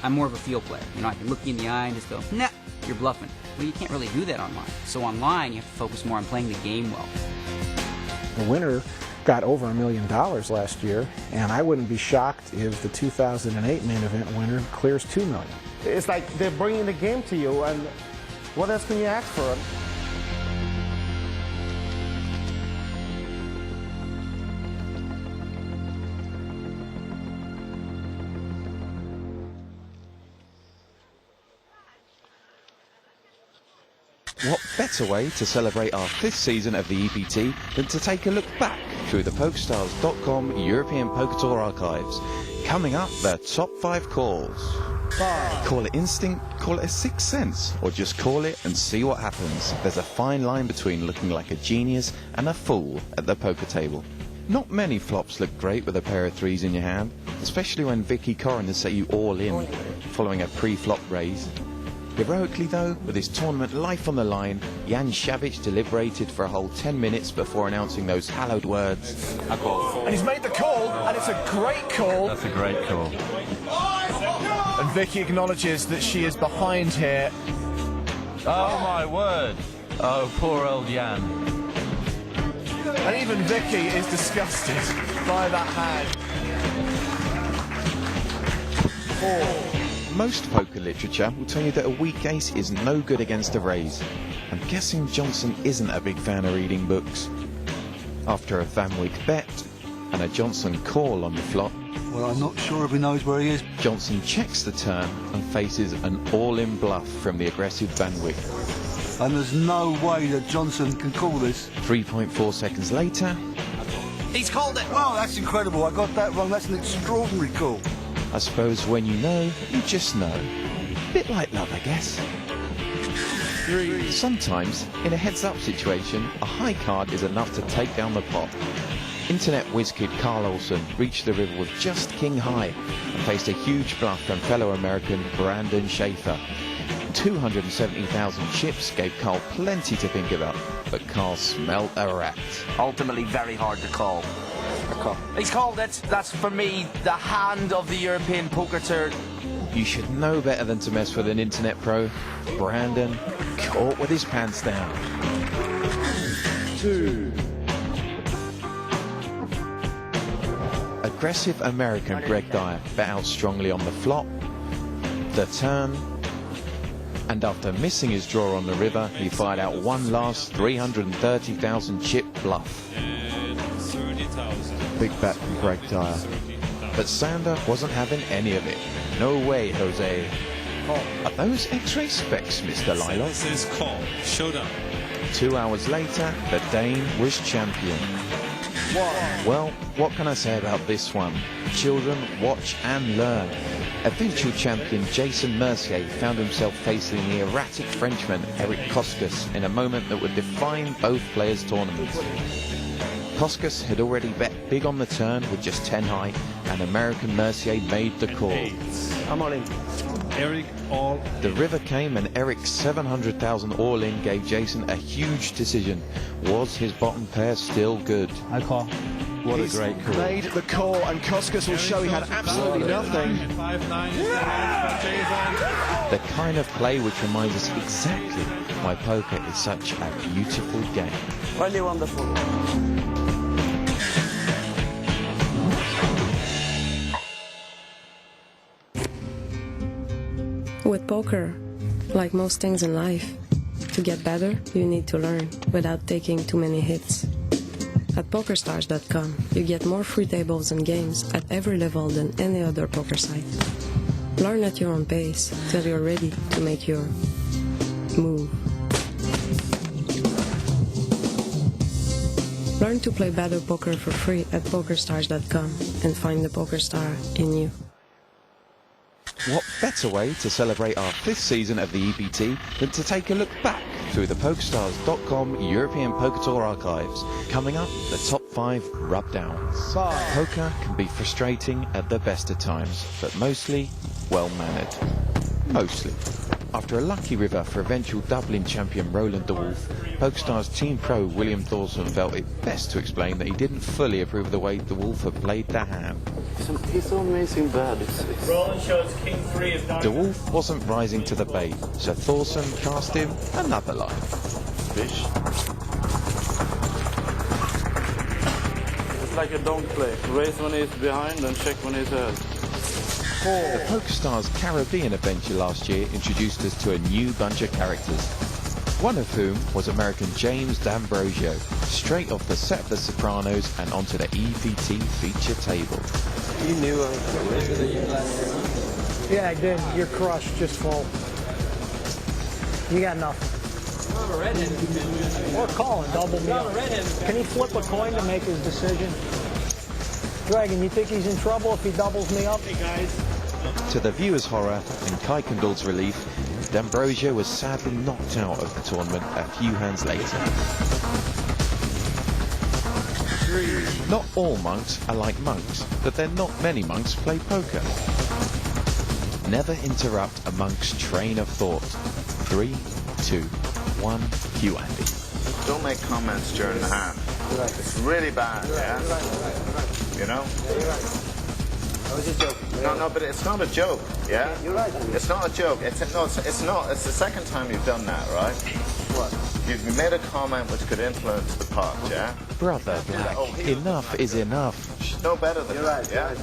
I'm more of a field player. You know, I can look you in the eye and just go, nah, you're bluffing. Well, you can't really do that online. So online, you have to focus more on playing the game well. The winner got over $1 million last year, and I wouldn't be shocked if the 2008 main event winner clears $2 million. It's like they're bringing the game to you, and what else can you ask for? What better way to celebrate our 5th season of the EPT than to take a look back through the PokerStars.com European Poker Tour archives. Coming up, the top 5 calls. Call it instinct, call it a sixth sense, or just call it and see what happens. There's a fine line between looking like a genius and a fool at the poker table. Not many flops look great with a pair of threes in your hand, especially when Vicky Corrin has set you all in, following a pre-flop raise. Heroically though, with his tournament life on the line, Jan Šabić deliberated for a whole 10 minutes before announcing those hallowed words. I call. And he's made the call, and it's a great call. That's a great call. And Vicky acknowledges that she is behind here. Oh my word. Oh, poor old Jan. And even Vicky is disgusted by that hand. 4. Most poker literature will tell you that a weak ace is no good against a raise. I'm guessing Johnson isn't a big fan of reading books. After a Van Wyck bet and a Johnson call on the flop, well, I'm not sure if he knows where he is. Johnson checks the turn and faces an all-in bluff from the aggressive Van Wyck. And there's no way that Johnson can call this. 3.4 seconds later, He's called it! Wow, that's incredible. I got that wrong. That's an extraordinary call. I suppose when you know, you just know. Bit like love, I guess. 3. Sometimes, in a heads-up situation, a high card is enough to take down the pot. Internet whiz kid Carl Olsen reached the river with just king high and faced a huge bluff from fellow American Brandon Schaefer. 270,000 chips gave Carl plenty to think about, but Carl smelt a rat. Ultimately very hard to call. He's called it. That's, for me, the hand of the European Poker Tour. You should know better than to mess with an internet pro. Brandon, caught with his pants down. 2. Aggressive American Greg Dyer bet out strongly on the flop, the turn, and after missing his draw on the river, he fired out one last 330,000 chip bluff. Big bet from Greg Dyer. But Sander wasn't having any of it. No way, Jose. Are those X-ray specs, Mr. Lilo? This is call. Showdown. 2 hours later, the Dane was champion. Well, what can I say about this one? Children, watch and learn. Eventual champion Jason Mercier found himself facing the erratic Frenchman Eric Koskas in a moment that would define both players' tournaments. Koskas had already bet big on the turn with just 10 high, and American Mercier made the call. I'm all in. Eric all. The river came and Eric's 700,000 all-in gave Jason a huge decision. Was his bottom pair still good? I call. What a great call. Made the call, and Koskas will show he had absolutely nothing. 5-9. The kind of play which reminds us exactly why poker is such a beautiful game. Really wonderful. With poker, like most things in life, to get better, you need to learn without taking too many hits. At PokerStars.com, you get more free tables and games at every level than any other poker site. Learn at your own pace till you're ready to make your move. Learn to play better poker for free at PokerStars.com and find the poker star in you. What better way to celebrate our 5th season of the EPT than to take a look back through the PokerStars.com European Poker Tour archives. Coming up, the top 5 rubdowns. Poker can be frustrating at the best of times, but mostly well-mannered. Mostly. After a lucky river for eventual Dublin champion Roland de Wolf, PokerStars team pro William Thorson felt it best to explain that he didn't fully approve of the way de Wolf had played the hand. He's so amazing bad. Roland shows King 3 is not. De Wolf wasn't rising to the bait, so Thorson cast him another line. Fish. It's like a dog play. Raise when he's behind and check when he's ahead. The PokerStars Caribbean adventure last year introduced us to a new bunch of characters, one of whom was American James D'Ambrosio, straight off the set of The Sopranos and onto the EPT feature table. You knew Yeah, I did. You're crushed, just full. You got nothing. Or Colin, double me up. Can he flip a coin to make his decision? Dragon, you think he's in trouble if he doubles me up? Hey, guys. To the viewer's horror and Kuykendall's relief, D'Ambrosio was sadly knocked out of the tournament a few hands later. Not all monks are like monks, but then not many monks play poker. Never interrupt a monk's train of thought. 3, 2, 1, cue Andy. Don't make comments during the hand. It's really bad, yeah? You know? No, but it's not a joke, yeah? It's not a joke. It's not. It's the second time you've done that, right? What? You've made a comment which could influence the pot, yeah? Brother Black, enough is enough. She's no better than that, yeah?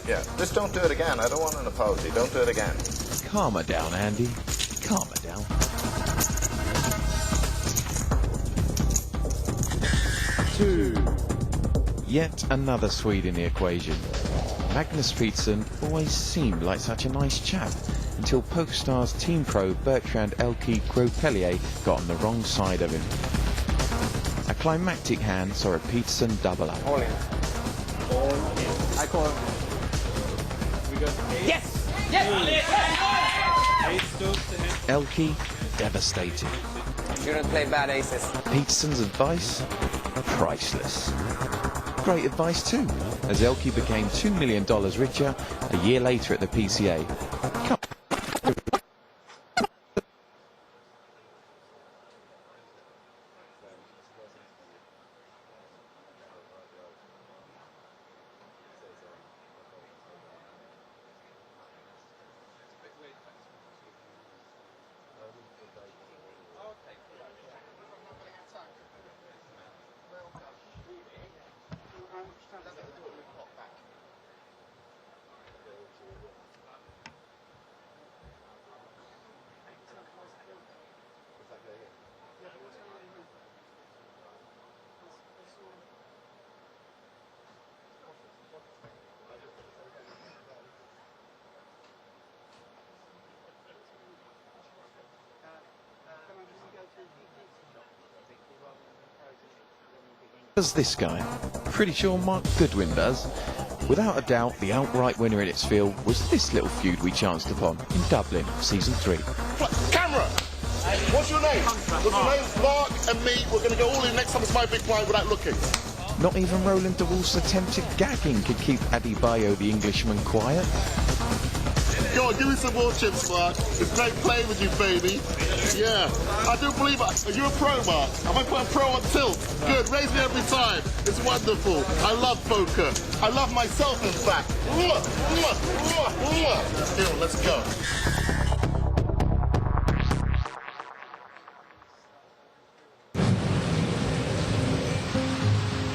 Yeah, just don't do it again. I don't want an apology. Don't do it again. Calm her down, Andy. Calm her down. Yet another Swede in the equation. Magnus Peterson always seemed like such a nice chap until PokerStars team pro Bertrand Elke Gropelier got on the wrong side of him. A climactic hand saw a Peterson double up. All in. I call him. Yes! Yes! Elke devastated. You don't play bad aces. Peterson's advice? Priceless. Great advice too, as Elke became $2 million richer a year later at the PCA. Does this guy? Pretty sure Mark Goodwin does. Without a doubt, the outright winner in its field was this little feud we chanced upon in Dublin, Season 3. Camera! What's your name? What's your name? Mark and me, we're going to go all in next time it's my big blind without looking. Not even Roland de Wolf's attempt at gagging could keep Adebayo the Englishman quiet. Go on, give me some more chips, Mark. It's great playing with you, baby. Yeah, I do believe it. Are you a pro, Mark? Am I putting pro on tilt? Good, raise me every time. It's wonderful. I love poker. I love myself, in fact. Here, let's go.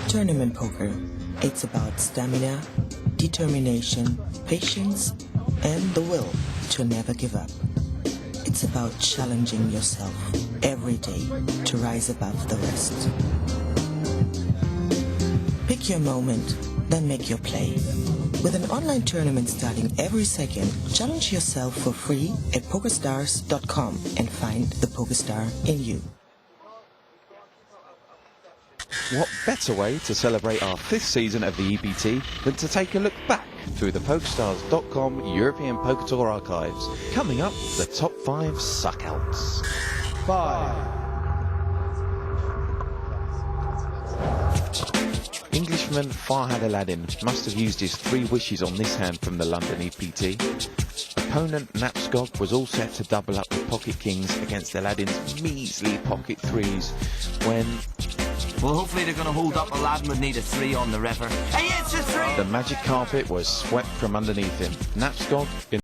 Tournament poker. It's about stamina, determination, patience, and the will to never give up. It's about challenging yourself every day to rise above the rest. Pick your moment, then make your play. With an online tournament starting every second, challenge yourself for free at PokerStars.com and find the PokerStar in you. What better way to celebrate our 5th season of the EPT than to take a look back through the PokerStars.com European Poker Tour archives. Coming up, the top 5 suckouts. 5. Englishman Farhad Aladdin must have used his 3 wishes on this hand from the London EPT. opponent Napskog was all set to double up with pocket kings against Aladdin's measly pocket threes when... Well, hopefully they're going to hold up. Aladdin would need a 3 on the river. Hey, it's a 3! The magic carpet was swept from underneath him. Napskog, in